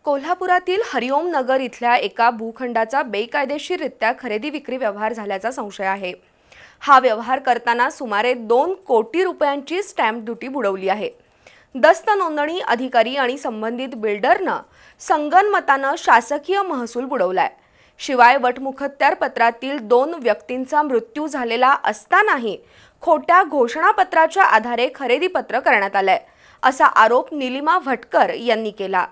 कोल्हापुरातील हरिओम नगर इथल्या एका भूखंडाचा बेकायदेशीररित्या खरेदी विक्री व्यवहार झाल्याचा संशय आहे। हा व्यवहार करताना सुमारे 2 कोटी रुपयांची स्टॅम्प ड्युटी बुडवली आहे। दस्त नोंदणी अधिकारी आणि संबंधित बिल्डरनं संगनमतानं शासकीय महसूल बुडवलाय। शिवाय वटमुखत्यार पत्रातील 2 व्यक्तींचा मृत्यू झालेला असतानाही खोट्या घोषणापत्राच्या आधारे खरेदी पत्र करण्यात आलंय, असा आरोप निलिमा भटकर यांनी केला।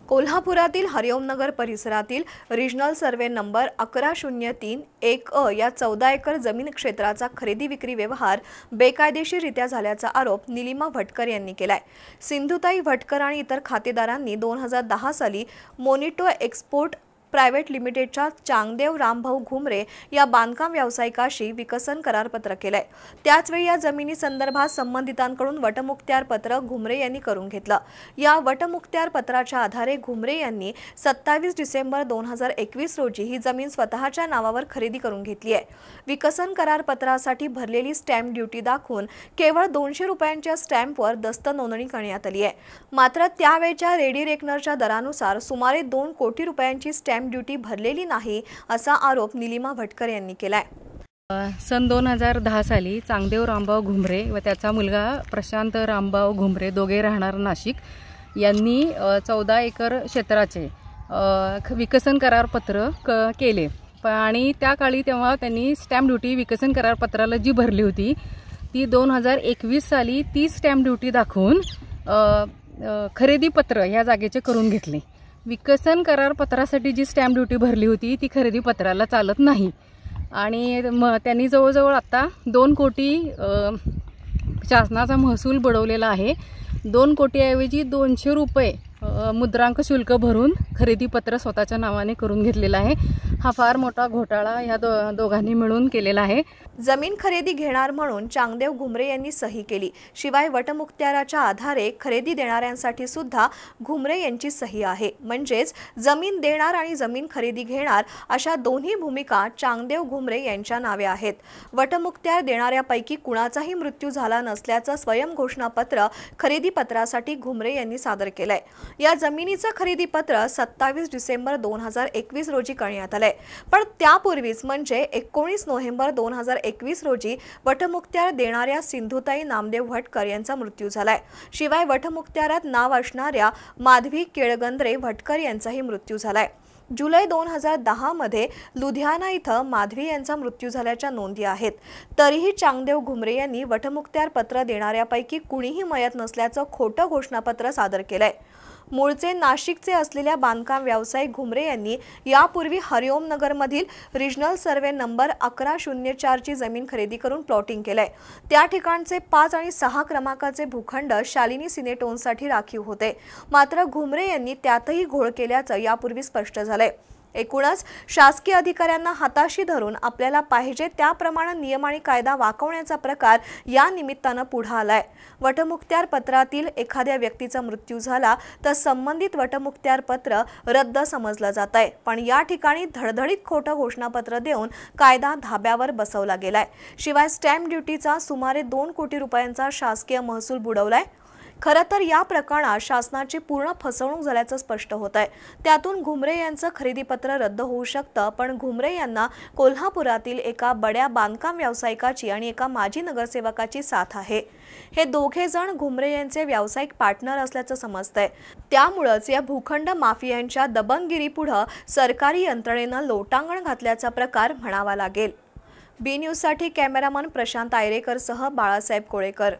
कोल्हापुरातील हरिओम नगर परिसरातील रिजनल सर्वे नंबर 11031 या 14 एकर जमीन क्षेत्राचा खरेदी विक्री व्यवहार बेकायदेशीररित्या झाल्याचा आरोप निलिमा भटकर यांनी केलाय। सिंधुताई भटकर आणि इतर खातेदारांनी 2010 साली मोनिटो एक्सपोर्ट प्रायव्हेट लिमिटेडच्या चांगदेव रामभाऊ घुमरे या बांधकाम व्यावसायिकाशी विकसन करारपत्र केलंय। त्याचवेळी या जमिनी संदर्भात संबंधितांकडून वटमुक्त्यार पत्र घुमरे यांनी करून घेतलं। या वटमुक्त्यार पत्राच्या आधारे घुमरे यांनी 27 डिसेंबर 2021 रोजी ही जमीन स्वतःच्या नावावर खरेदी करून घेतली आहे। विकसन करारपत्रासाठी भरलेली स्टॅम्प ड्युटी दाखवून केवळ 200 रुपयांच्या स्टॅम्पवर दस्त नोंदणी करण्यात आली आहे। मात्र त्यावेळच्या रेडी रेकनरच्या दरानुसार सुमारे 2 कोटी रुपयांची स्टॅम्प ड्युटी भरलेली नाही, असा आरोप निलिमा भटकर यांनी केलाय। सन 2010 साली चांगदेव रामभाऊ घुमरे व त्याचा मुलगा प्रशांत रामभाऊ घुमरे दोघे राहणार नाशिक यांनी 14 एकर क्षेत्राचे विकसन करारपत्र केले आणि त्या काळी तेव्हा त्यांनी स्टॅम्प ड्युटी विकसन करारपत्राला जी भरली होती ती 2021 साली ती स्टॅम्प ड्युटी दाखवून खरेदी पत्र या जागेचे करून घेतले। विकसन करारपत्रासाठी जी स्टॅम्प ड्युटी भरली होती ती खरेदी पत्राला चालत नाही आणि त्यांनी जवळजवळ आता 2 कोटी शासनाचा महसूल बुडवलेला आहे। 2 कोटीऐवजी 200 रुपये मुद्रांक शुल्क भरून खरेदी पत्र स्वतःच्या नावाने करून घेतलेला आहे। हा फार मोठा घोटाळा या दोघांनी मिळून केलेला आहे। जमीन खरेदी घेणार म्हणून चांगदेव घुमरे यांनी सही केली। शिवाय वटमुक्त्याराच्या आधारे खरेदी देणाऱ्यांसाठी सुद्धा घुमरे यांची सही आहे। म्हणजेच जमीन देणार आणि जमीन खरेदी घेणार अशा दोन्ही भूमिका चांगदेव घुमरे यांच्या नावे आहेत। वटमुक्त्यार देणाऱ्यापैकी कुणाचाही मृत्यू झाला नसल्याचं स्वयं घोषणापत्र खरेदी पत्रासाठी घुमरे यांनी सादर केलंय। या जमिनीचं खरेदी पत्र 27 डिसेंबर 2021 रोजी करण्यात आलंय, पण त्यापूर्वीच म्हणजे 19 नोव्हेंबर 2021 रोजी वटमुक्त्यार देणाऱ्या सिंधुताई नामदेव भटकर यांचा मृत्यू झालाय। शिवाय वटमुक्त्यारात नाव असणाऱ्या माधवी केळगंद्रे भटकर यांचाही मृत्यू झालाय। जुलै 2010 मध्ये लुधियाना इथं माधवी यांचा मृत्यू झाल्याच्या नोंदी आहेत। तरीही चांगदेव घुमरे यांनी वटमुक्त्यार पत्र देणाऱ्यापैकी कुणीही मयत नसल्याचं खोटं घोषणापत्र सादर केलंय। मूळचे नाशिकचे असलेल्या बांधकाम व्यावसायिक घुमरे यांनी यापूर्वी हरिओम नगरमधील रिजनल सर्वे नंबर 1104 ची जमीन खरेदी करून प्लॉटिंग केलंय। त्या ठिकाणचे 5 आणि 6 क्रमांकाचे भूखंड शालिनी सिनेटोनसाठी राखीव होते, मात्र घुमरे यांनी त्यातही घोळ केल्याचं यापूर्वी स्पष्ट झालंय। एकूणच शासकीय अधिकाऱ्यांना हाताशी धरून आपल्याला पाहिजे त्याप्रमाणे नियम आणि कायदा वाकवण्याचा प्रकार या निमित्तानं पुढे आलाय। वटमुक्त्यार पत्रातील एखाद्या व्यक्तीचा मृत्यू झाला तर संबंधित वटमुक्त्यार पत्र रद्द समजलं जातंय, पण या ठिकाणी धडधडीत खोटं घोषणापत्र देऊन कायदा धाब्यावर बसवला गेलाय। शिवाय स्टॅम्प ड्युटीचा सुमारे 2 कोटी रुपयांचा शासकीय महसूल बुडवलाय। खरं तर या प्रकरणात शासनाची पूर्ण फसवणूक झाल्याचं स्पष्ट होत आहे। त्यातून घुमरे यांचं खरेदी पत्र रद्द होऊ शकतं, पण घुमरे यांना कोल्हापुरातील एका बड्या बांधकाम व्यावसायिकाची आणि एका माजी नगरसेवकाची साथ आहे। हे दोघे जण घुमरे यांचे व्यावसायिक पार्टनर असल्याचं समजतंय। त्यामुळेच या भूखंड माफियांच्या दबंगगिरीपुढे सरकारी यंत्रणेनं लोटांगण घातल्याचा प्रकार म्हणावा लागेल। बी न्यूजसाठी कॅमेरामन प्रशांत आयरेकरसह बाळासाहेब कोळेकर।